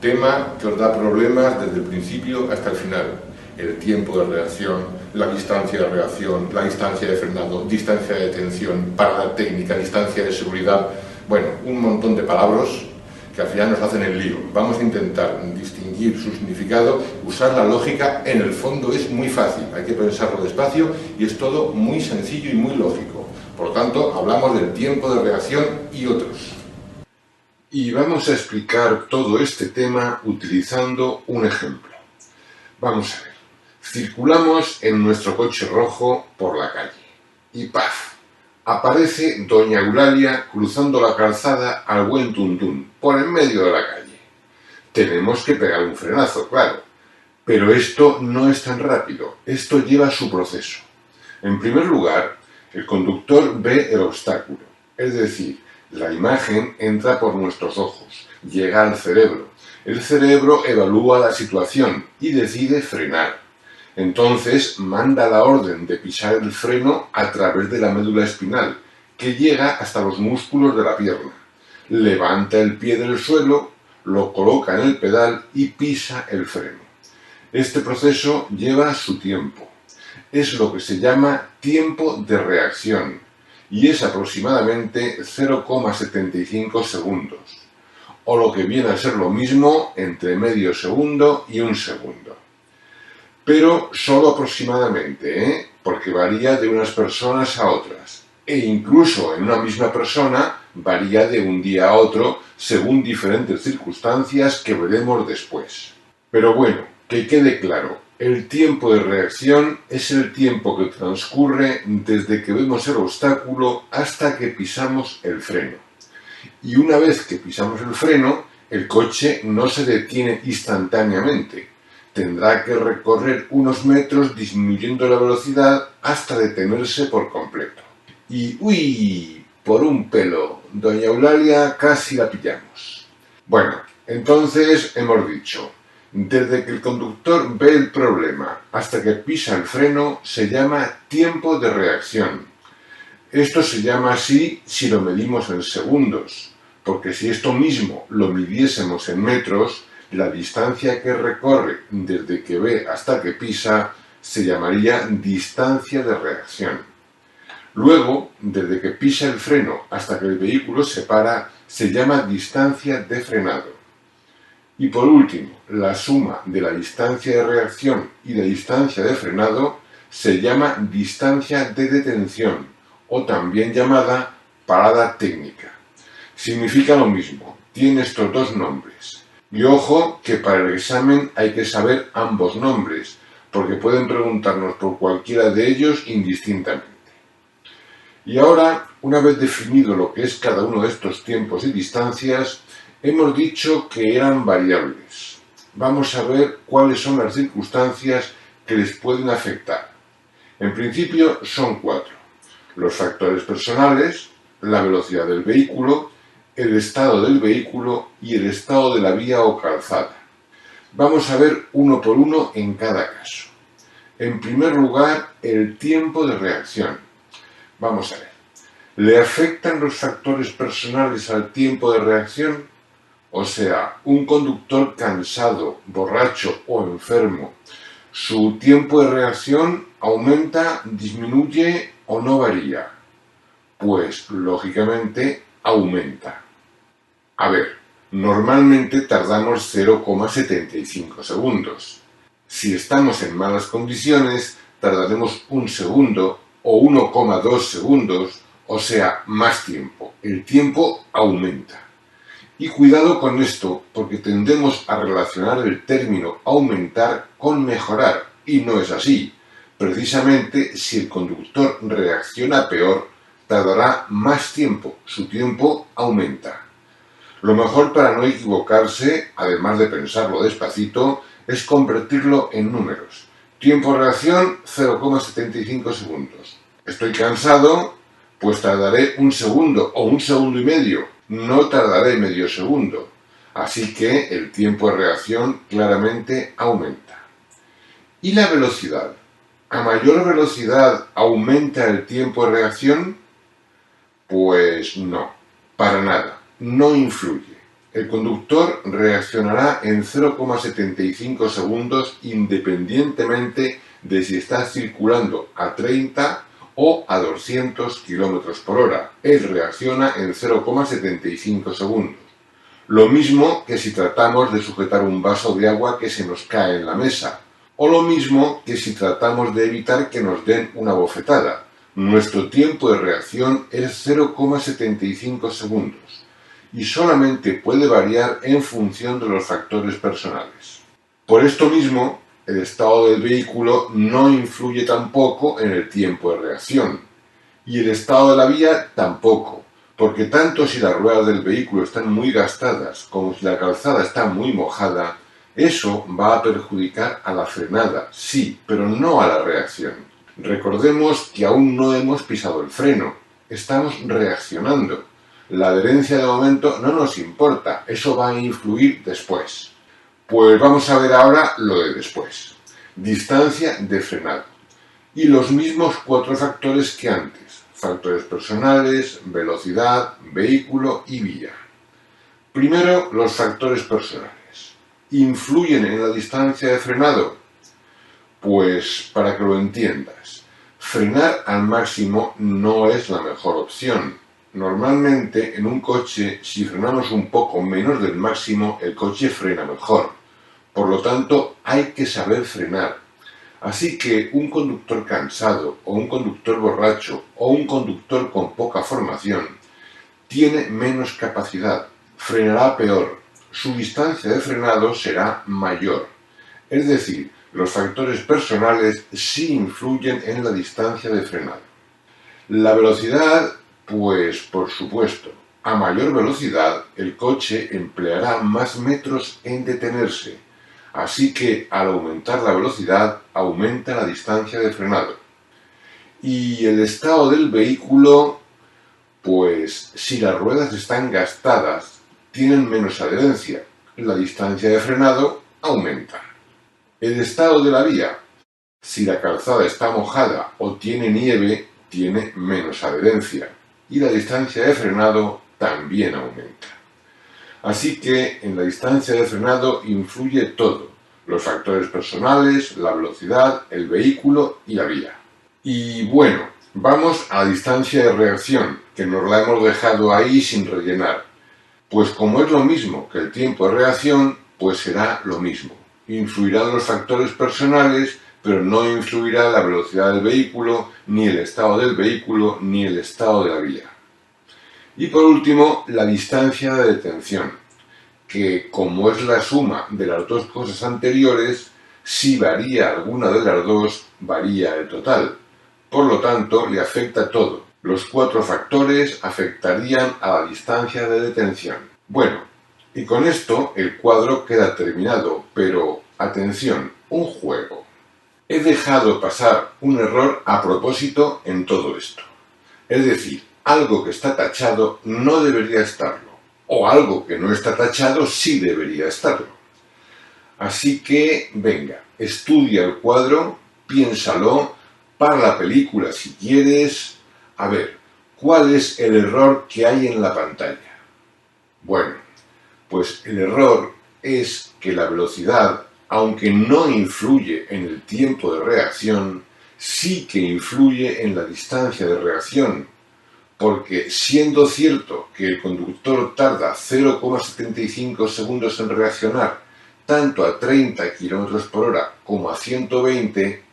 Tema que os da problemas desde el principio hasta el final. El tiempo de reacción, la distancia de reacción, la distancia de frenado, distancia de detención, parada técnica, distancia de seguridad. Bueno, un montón de palabras que al final nos hacen el lío. Vamos a intentar distinguir su significado, usar la lógica. En el fondo es muy fácil, hay que pensarlo despacio y es todo muy sencillo y muy lógico. Por lo tanto, hablamos del tiempo de reacción y otros. Y vamos a explicar todo este tema utilizando un ejemplo. Vamos a ver. Circulamos en nuestro coche rojo por la calle y ¡paf! Aparece doña Eulalia cruzando la calzada al buen tuntún, por en medio de la calle. Tenemos que pegar un frenazo, claro, pero esto no es tan rápido, esto lleva su proceso. En primer lugar, el conductor ve el obstáculo, es decir, la imagen entra por nuestros ojos, llega al cerebro. El cerebro evalúa la situación y decide frenar. Entonces manda la orden de pisar el freno a través de la médula espinal, que llega hasta los músculos de la pierna. Levanta el pie del suelo, lo coloca en el pedal y pisa el freno. Este proceso lleva su tiempo. Es lo que se llama tiempo de reacción y es aproximadamente 0,75 segundos, o lo que viene a ser lo mismo entre medio segundo y un segundo. Pero solo aproximadamente, porque varía de unas personas a otras, e incluso en una misma persona varía de un día a otro según diferentes circunstancias que veremos después. Pero bueno, que quede claro, el tiempo de reacción es el tiempo que transcurre desde que vemos el obstáculo hasta que pisamos el freno. Y una vez que pisamos el freno, el coche no se detiene instantáneamente. Tendrá que recorrer unos metros disminuyendo la velocidad hasta detenerse por completo. Y ¡uy! Por un pelo, doña Eulalia casi la pillamos. Bueno, entonces hemos dicho, desde que el conductor ve el problema hasta que pisa el freno se llama tiempo de reacción. Esto se llama así si lo medimos en segundos, porque si esto mismo lo midiésemos en metros, la distancia que recorre desde que ve hasta que pisa se llamaría distancia de reacción. Luego, desde que pisa el freno hasta que el vehículo se para, se llama distancia de frenado. Y por último, la suma de la distancia de reacción y la distancia de frenado se llama distancia de detención, o también llamada parada técnica. Significa lo mismo, tiene estos dos nombres. Y ojo que para el examen hay que saber ambos nombres, porque pueden preguntarnos por cualquiera de ellos indistintamente. Y ahora, una vez definido lo que es cada uno de estos tiempos y distancias, hemos dicho que eran variables. Vamos a ver cuáles son las circunstancias que les pueden afectar. En principio son 4. Los factores personales, la velocidad del vehículo, el estado del vehículo y el estado de la vía o calzada. Vamos a ver uno por uno en cada caso. En primer lugar, el tiempo de reacción. Vamos a ver. ¿Le afectan los factores personales al tiempo de reacción? O sea, un conductor cansado, borracho o enfermo, ¿su tiempo de reacción aumenta, disminuye o no varía? Pues, lógicamente, aumenta. A ver, normalmente tardamos 0,75 segundos. Si estamos en malas condiciones, tardaremos un segundo o 1,2 segundos, o sea, más tiempo. El tiempo aumenta. Y cuidado con esto, porque tendemos a relacionar el término aumentar con mejorar, y no es así. Precisamente, si el conductor reacciona peor, tardará más tiempo, su tiempo aumenta. Lo mejor para no equivocarse, además de pensarlo despacito, es convertirlo en números. Tiempo de reacción, 0,75 segundos. Estoy cansado, pues tardaré un segundo o un segundo y medio. No tardaré medio segundo. Así que el tiempo de reacción claramente aumenta. ¿Y la velocidad? ¿A mayor velocidad aumenta el tiempo de reacción? Pues no, para nada, no influye. El conductor reaccionará en 0,75 segundos independientemente de si está circulando a 30 o a 200 km por hora. Él reacciona en 0,75 segundos. Lo mismo que si tratamos de sujetar un vaso de agua que se nos cae en la mesa. O lo mismo que si tratamos de evitar que nos den una bofetada. Nuestro tiempo de reacción es 0,75 segundos. Y solamente puede variar en función de los factores personales. Por esto mismo, el estado del vehículo no influye tampoco en el tiempo de reacción. Y el estado de la vía tampoco, porque tanto si las ruedas del vehículo están muy gastadas como si la calzada está muy mojada, eso va a perjudicar a la frenada, sí, pero no a la reacción. Recordemos que aún no hemos pisado el freno, estamos reaccionando. La adherencia de momento no nos importa, eso va a influir después. Pues vamos a ver ahora lo de después. Distancia de frenado. Y los mismos 4 factores que antes. Factores personales, velocidad, vehículo y vía. Primero, los factores personales. ¿Influyen en la distancia de frenado? Pues para que lo entiendas, frenar al máximo no es la mejor opción. Normalmente en un coche, si frenamos un poco menos del máximo, el coche frena mejor. Por lo tanto, hay que saber frenar. Así que un conductor cansado, o un conductor borracho, o un conductor con poca formación, tiene menos capacidad, frenará peor, su distancia de frenado será mayor. Es decir, los factores personales sí influyen en la distancia de frenado. La velocidad, pues por supuesto, a mayor velocidad el coche empleará más metros en detenerse, así que al aumentar la velocidad aumenta la distancia de frenado. Y el estado del vehículo, pues si las ruedas están gastadas, tienen menos adherencia, la distancia de frenado aumenta. El estado de la vía, si la calzada está mojada o tiene nieve, tiene menos adherencia y la distancia de frenado también aumenta. Así que en la distancia de frenado influye todo, los factores personales, la velocidad, el vehículo y la vía. Y bueno, vamos a la distancia de reacción, que nos la hemos dejado ahí sin rellenar. Pues como es lo mismo que el tiempo de reacción, pues será lo mismo. Influirán los factores personales, pero no influirá la velocidad del vehículo, ni el estado del vehículo, ni el estado de la vía. Y por último, la distancia de detención, que como es la suma de las dos cosas anteriores, si varía alguna de las dos, varía el total. Por lo tanto, le afecta todo. Los 4 factores afectarían a la distancia de detención. Bueno, y con esto el cuadro queda terminado, pero atención, un juego. He dejado pasar un error a propósito en todo esto. Es decir, algo que está tachado no debería estarlo, o algo que no está tachado sí debería estarlo. Así que, venga, estudia el cuadro, piénsalo, para la película si quieres. A ver, ¿cuál es el error que hay en la pantalla? Bueno, pues el error es que la velocidad, aunque no influye en el tiempo de reacción, sí que influye en la distancia de reacción, porque siendo cierto que el conductor tarda 0,75 segundos en reaccionar, tanto a 30 km por hora como a 120,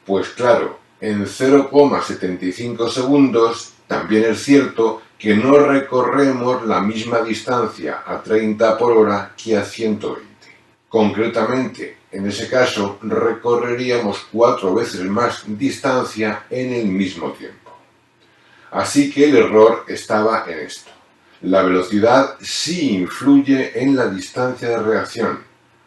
pues claro, en 0,75 segundos también es cierto que no recorremos la misma distancia a 30 por hora que a 120. Concretamente, en ese caso, recorreríamos 4 veces más distancia en el mismo tiempo. Así que el error estaba en esto. La velocidad sí influye en la distancia de reacción.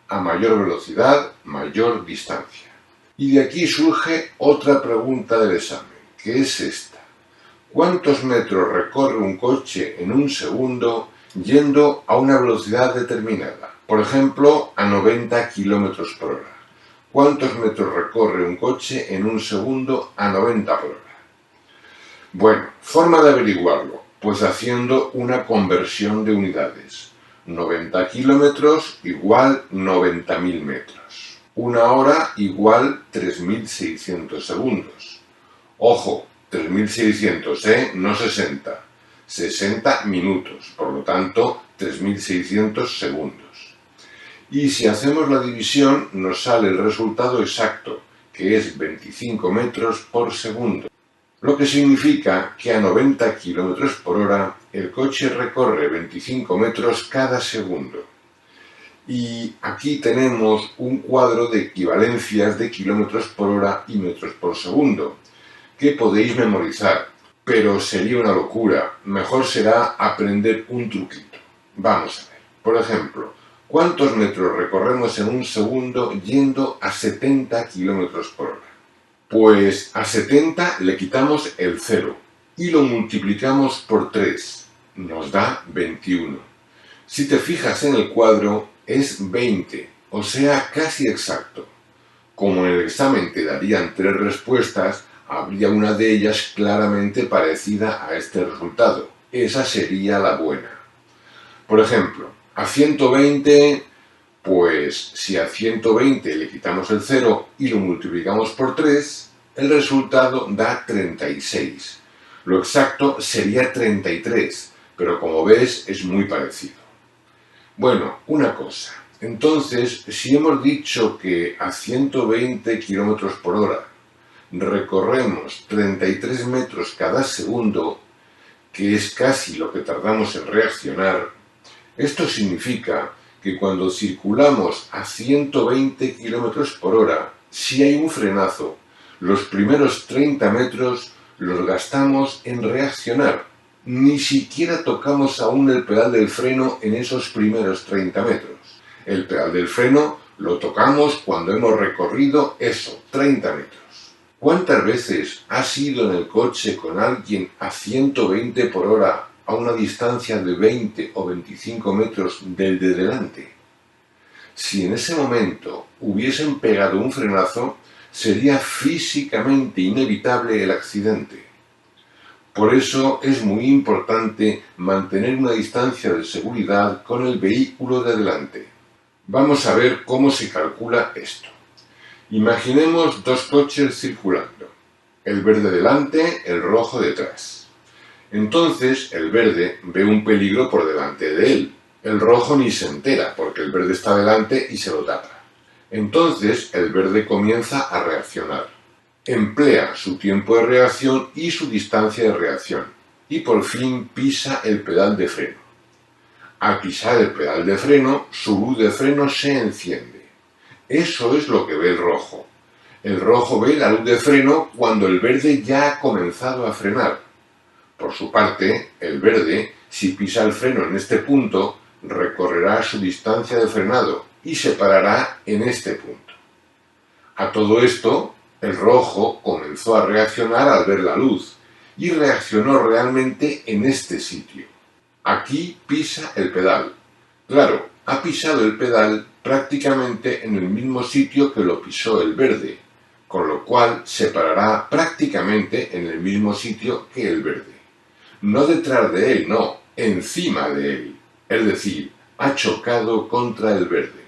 A mayor velocidad, mayor distancia. Y de aquí surge otra pregunta del examen, que es esta. ¿Cuántos metros recorre un coche en un segundo yendo a una velocidad determinada? Por ejemplo, a 90 km por hora. ¿Cuántos metros recorre un coche en un segundo a 90 por hora? Bueno, forma de averiguarlo, pues haciendo una conversión de unidades. 90 kilómetros igual 90.000 metros. Una hora igual 3.600 segundos. Ojo, 3.600, no 60. 60 minutos, por lo tanto 3.600 segundos. Y si hacemos la división nos sale el resultado exacto, que es 25 metros por segundo. Lo que significa que a 90 km por hora el coche recorre 25 metros cada segundo. Y aquí tenemos un cuadro de equivalencias de kilómetros por hora y metros por segundo, que podéis memorizar, pero sería una locura. Mejor será aprender un truquito. Vamos a ver. Por ejemplo, ¿cuántos metros recorremos en un segundo yendo a 70 km por hora? Pues a 70 le quitamos el 0 y lo multiplicamos por 3. Nos da 21. Si te fijas en el cuadro, es 20, o sea, casi exacto. Como en el examen te darían 3 respuestas, habría una de ellas claramente parecida a este resultado. Esa sería la buena. Por ejemplo, a 120, pues si a 120 le quitamos el 0 y lo multiplicamos por 3, el resultado da 36. Lo exacto sería 33, pero como ves es muy parecido. Bueno, una cosa. Entonces, si hemos dicho que a 120 km por hora recorremos 33 metros cada segundo, que es casi lo que tardamos en reaccionar, esto significa que cuando circulamos a 120 km por hora, si hay un frenazo, los primeros 30 metros los gastamos en reaccionar. Ni siquiera tocamos aún el pedal del freno en esos primeros 30 metros. El pedal del freno lo tocamos cuando hemos recorrido eso, 30 metros. ¿Cuántas veces has ido en el coche con alguien a 120 por hora a una distancia de 20 o 25 metros del de delante? Si en ese momento hubiesen pegado un frenazo, sería físicamente inevitable el accidente. Por eso es muy importante mantener una distancia de seguridad con el vehículo de delante. Vamos a ver cómo se calcula esto. Imaginemos dos coches circulando, el verde delante, el rojo detrás. Entonces el verde ve un peligro por delante de él. El rojo ni se entera porque el verde está delante y se lo tapa. Entonces el verde comienza a reaccionar. Emplea su tiempo de reacción y su distancia de reacción. Y por fin pisa el pedal de freno. Al pisar el pedal de freno, su luz de freno se enciende. Eso es lo que ve el rojo. El rojo ve la luz de freno cuando el verde ya ha comenzado a frenar. Por su parte, el verde, si pisa el freno en este punto, recorrerá su distancia de frenado y se parará en este punto. A todo esto, el rojo comenzó a reaccionar al ver la luz y reaccionó realmente en este sitio. Aquí pisa el pedal. Claro, ha pisado el pedal prácticamente en el mismo sitio que lo pisó el verde, con lo cual se parará prácticamente en el mismo sitio que el verde. No detrás de él, no, encima de él. Es decir, ha chocado contra el verde.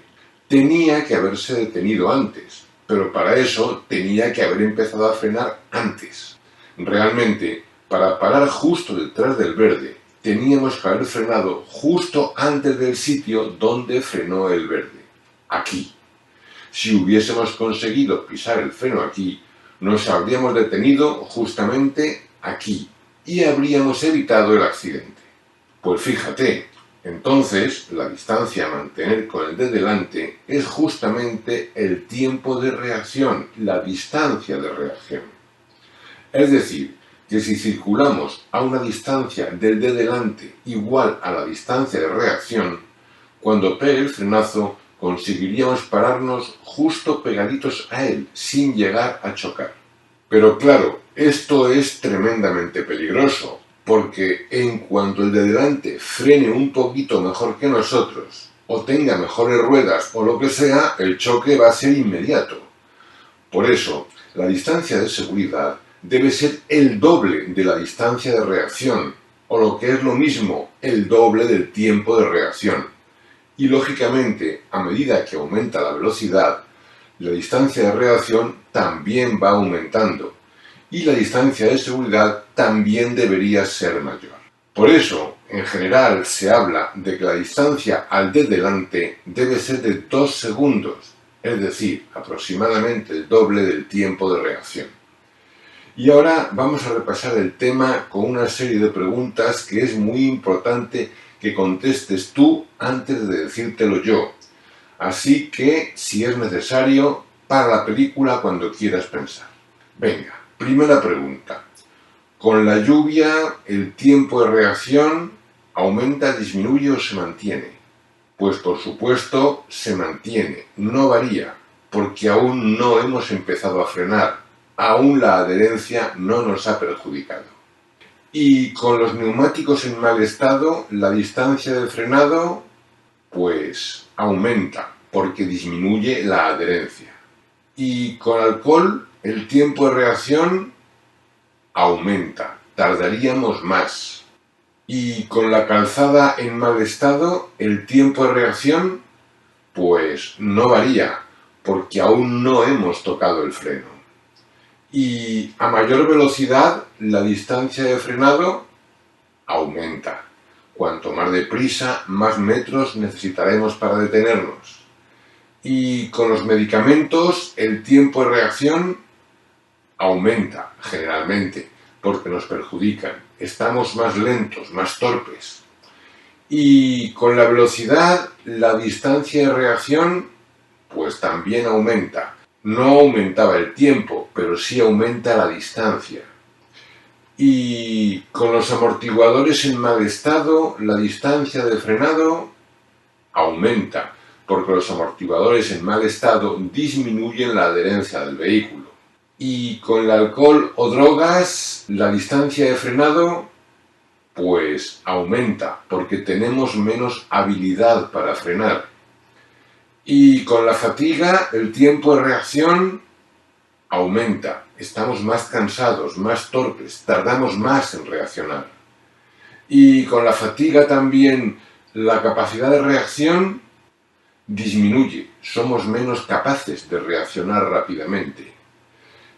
Tenía que haberse detenido antes, pero para eso tenía que haber empezado a frenar antes. Realmente, para parar justo detrás del verde, teníamos que haber frenado justo antes del sitio donde frenó el verde. Aquí. Si hubiésemos conseguido pisar el freno aquí, nos habríamos detenido justamente aquí y habríamos evitado el accidente. Pues fíjate, entonces la distancia a mantener con el de delante es justamente el tiempo de reacción, la distancia de reacción. Es decir, que si circulamos a una distancia del de delante igual a la distancia de reacción, cuando pegue el frenazo conseguiríamos pararnos justo pegaditos a él, sin llegar a chocar. Pero claro, esto es tremendamente peligroso, porque en cuanto el de delante frene un poquito mejor que nosotros, o tenga mejores ruedas o lo que sea, el choque va a ser inmediato. Por eso, la distancia de seguridad debe ser el doble de la distancia de reacción, o lo que es lo mismo, el doble del tiempo de reacción. Y lógicamente, a medida que aumenta la velocidad, la distancia de reacción también va aumentando y la distancia de seguridad también debería ser mayor. Por eso, en general, se habla de que la distancia al de delante debe ser de 2 segundos, es decir, aproximadamente el doble del tiempo de reacción. Y ahora vamos a repasar el tema con una serie de preguntas que es muy importante que contestes tú antes de decírtelo yo. Así que, si es necesario, para la película cuando quieras pensar. Venga, primera pregunta. ¿Con la lluvia el tiempo de reacción aumenta, disminuye o se mantiene? Pues por supuesto se mantiene, no varía, porque aún no hemos empezado a frenar, aún la adherencia no nos ha perjudicado. Y con los neumáticos en mal estado, la distancia de frenado, pues aumenta, porque disminuye la adherencia. Y con alcohol, el tiempo de reacción aumenta, tardaríamos más. Y con la calzada en mal estado, el tiempo de reacción, pues no varía, porque aún no hemos tocado el freno. Y a mayor velocidad, la distancia de frenado aumenta. Cuanto más deprisa, más metros necesitaremos para detenernos. Y con los medicamentos, el tiempo de reacción aumenta, generalmente, porque nos perjudican. Estamos más lentos, más torpes. Y con la velocidad, la distancia de reacción, pues también aumenta. No aumentaba el tiempo, pero sí aumenta la distancia. Y con los amortiguadores en mal estado, la distancia de frenado aumenta, porque los amortiguadores en mal estado disminuyen la adherencia del vehículo. Y con el alcohol o drogas, la distancia de frenado pues aumenta, porque tenemos menos habilidad para frenar. Y con la fatiga, el tiempo de reacción aumenta. Estamos más cansados, más torpes, tardamos más en reaccionar. Y con la fatiga también la capacidad de reacción disminuye. Somos menos capaces de reaccionar rápidamente.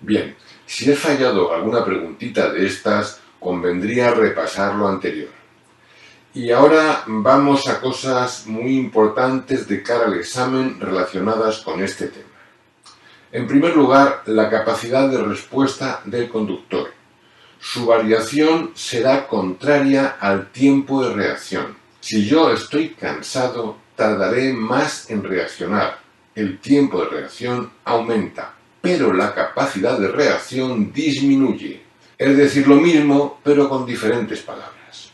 Bien, si he fallado alguna preguntita de estas, convendría repasar lo anterior. Y ahora vamos a cosas muy importantes de cara al examen relacionadas con este tema. En primer lugar, la capacidad de respuesta del conductor. Su variación será contraria al tiempo de reacción. Si yo estoy cansado, tardaré más en reaccionar. El tiempo de reacción aumenta, pero la capacidad de reacción disminuye. Es decir, lo mismo, pero con diferentes palabras.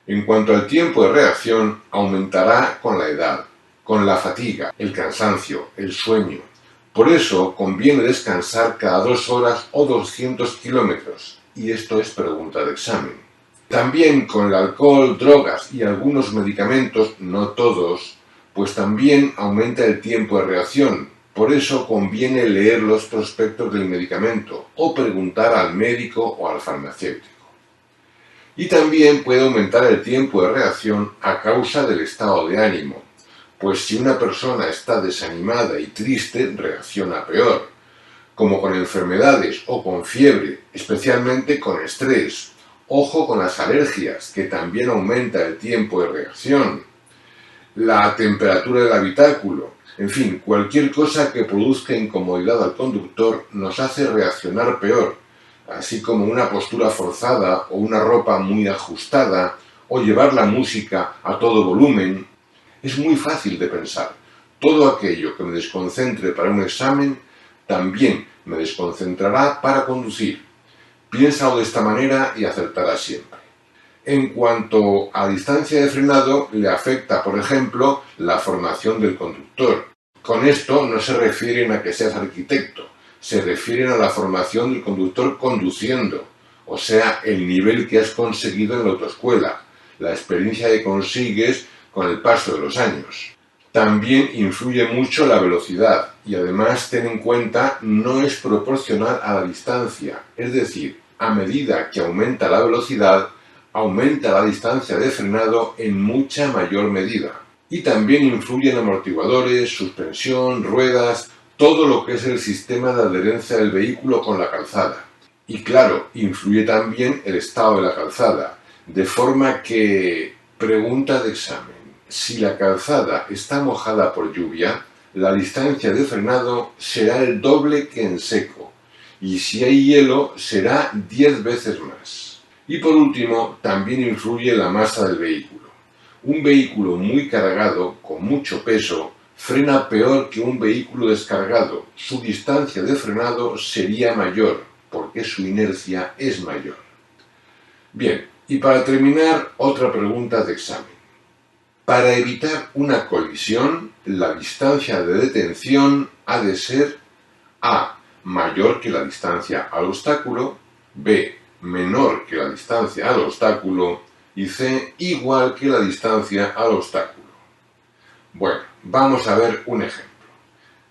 En cuanto al tiempo de reacción, aumentará con la edad, con la fatiga, el cansancio, el sueño. Por eso conviene descansar cada 2 horas o 200 kilómetros, y esto es pregunta de examen. También con el alcohol, drogas y algunos medicamentos, no todos, pues también aumenta el tiempo de reacción. Por eso conviene leer los prospectos del medicamento o preguntar al médico o al farmacéutico. Y también puede aumentar el tiempo de reacción a causa del estado de ánimo, pues si una persona está desanimada y triste, reacciona peor, como con enfermedades o con fiebre, especialmente con estrés. Ojo con las alergias, que también aumenta el tiempo de reacción. La temperatura del habitáculo, en fin, cualquier cosa que produzca incomodidad al conductor nos hace reaccionar peor, así como una postura forzada o una ropa muy ajustada o llevar la música a todo volumen. Es muy fácil de pensar. Todo aquello que me desconcentre para un examen también me desconcentrará para conducir. Piénsalo de esta manera y acertarás siempre. En cuanto a distancia de frenado, le afecta, por ejemplo, la formación del conductor. Con esto no se refieren a que seas arquitecto, se refieren a la formación del conductor conduciendo, o sea, el nivel que has conseguido en la autoescuela, la experiencia que consigues con el paso de los años. También influye mucho la velocidad y además ten en cuenta no es proporcional a la distancia, es decir, a medida que aumenta la velocidad, aumenta la distancia de frenado en mucha mayor medida. Y también influyen amortiguadores, suspensión, ruedas, todo lo que es el sistema de adherencia del vehículo con la calzada. Y claro, influye también el estado de la calzada, de forma que, pregunta de examen, si la calzada está mojada por lluvia, la distancia de frenado será el doble que en seco, y si hay hielo será 10 veces más. Y por último, también influye la masa del vehículo. Un vehículo muy cargado, con mucho peso, frena peor que un vehículo descargado. Su distancia de frenado sería mayor, porque su inercia es mayor. Bien, y para terminar, otra pregunta de examen. Para evitar una colisión, la distancia de detención ha de ser A, mayor que la distancia al obstáculo, B, menor que la distancia al obstáculo y C, igual que la distancia al obstáculo. Bueno, vamos a ver un ejemplo.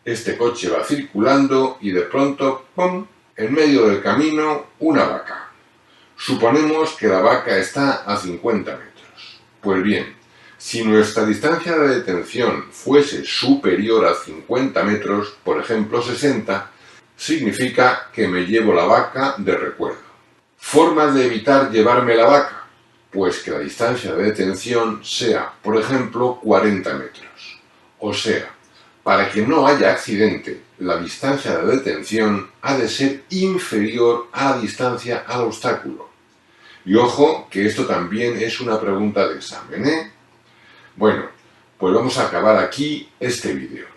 Este coche va circulando y de pronto, ¡pum!, en medio del camino, una vaca. Suponemos que la vaca está a 50 metros. Pues bien, si nuestra distancia de detención fuese superior a 50 metros, por ejemplo 60, significa que me llevo la vaca de recuerdo. ¿Formas de evitar llevarme la vaca? Pues que la distancia de detención sea, por ejemplo, 40 metros. O sea, para que no haya accidente, la distancia de detención ha de ser inferior a la distancia al obstáculo. Y ojo, que esto también es una pregunta de examen, ¿eh? Bueno, pues vamos a acabar aquí este vídeo.